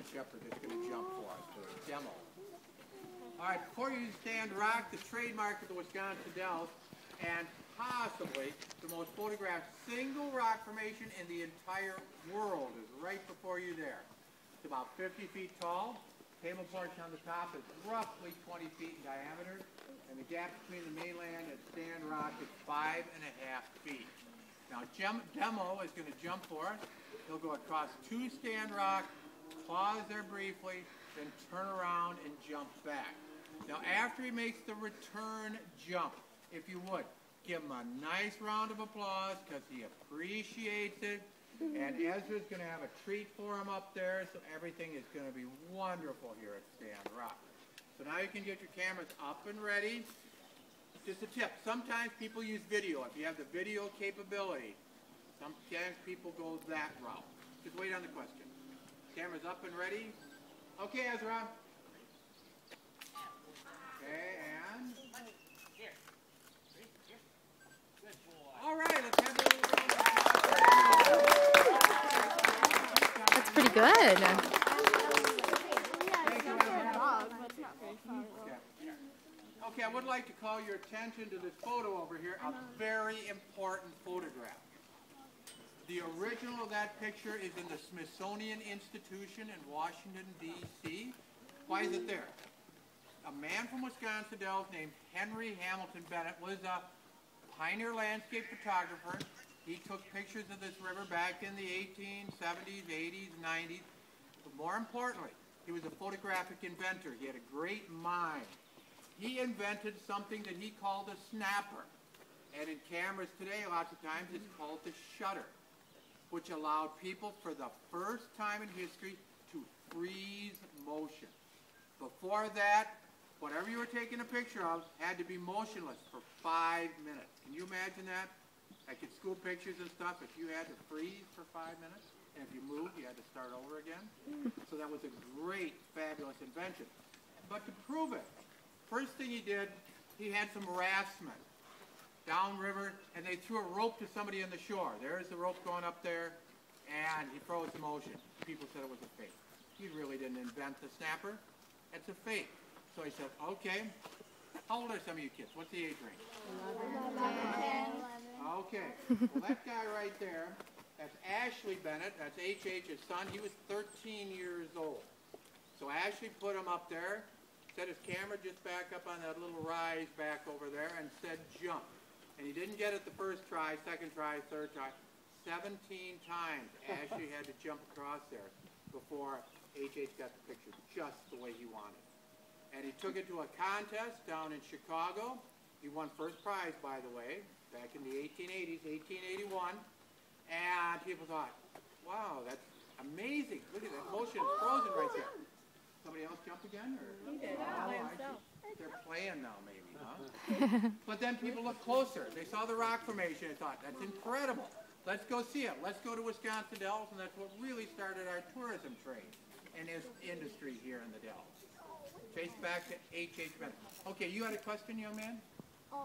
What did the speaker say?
German Shepherd that's going to jump for us, the demo. All right, before you stand rock, the trademark of the Wisconsin Dells, and possibly the most photographed single rock formation in the entire world is right before you there. It's about 50 feet tall. Table porch on the top is roughly 20 feet in diameter, and the gap between the mainland and stand rock is 5.5 feet. Now, Demo is going to jump for us. He'll go across 2 stand rock, pause there briefly, then turn around and jump back. Now, after he makes the return jump, if you would, give him a nice round of applause because he appreciates it. And Ezra's going to have a treat for him up there, so everything is going to be wonderful here at Stand Rock. So now you can get your cameras up and ready. Just a tip, sometimes people use video. If you have the video capability, sometimes people go that route. Just wait on the question. Cameras up and ready. Okay, Ezra. Okay, and? All right, let's have a little round of applause. That's pretty good. Okay, I would like to call your attention to this photo over here, a very important photograph. The original of that picture is in the Smithsonian Institution in Washington, D.C. Why is it there? A man from Wisconsin Dells named Henry Hamilton Bennett was a pioneer landscape photographer. He took pictures of this river back in the 1870s, 80s, 90s. But more importantly, he was a photographic inventor. He had a great mind. He invented something that he called a snapper. And in cameras today, lots of times, it's called the shutter, which allowed people for the first time in history to freeze motion. Before that, whatever you were taking a picture of had to be motionless for 5 minutes. Can you imagine that? Like in school pictures and stuff, if you had to freeze for 5 minutes, and if you moved, you had to start over again. So that was a great, fabulous invention. But to prove it, first thing he did, he had some raftsmen downriver, and they threw a rope to somebody on the shore. There's the rope going up there, and he froze motion. People said it was a fake. He really didn't invent the snapper. It's a fake. So he said, okay, how old are some of you kids? What's the age range? 11. Okay, well that guy right there, that's Ashley Bennett, that's H.H.'s son. He was 13 years old. So Ashley put him up there, set his camera just back up on that little rise back over there, and said jump. And he didn't get it the first try, second try, third try. 17 times Ashley had to jump across there before H.H. got the picture just the way he wanted. And he took it to a contest down in Chicago. He won first prize, by the way, back in the 1880s, 1881. And people thought, wow, that's amazing. Look at that motion, it's frozen right there. Somebody else jump again? Or? He did. They're playing now, maybe, huh? But then people looked closer. They saw the rock formation and thought, that's incredible. Let's go see it. Let's go to Wisconsin Dells, and that's what really started our tourism trade and his industry here in the Dells. Trace back to H.H. Bennett. Okay, you had a question, young man?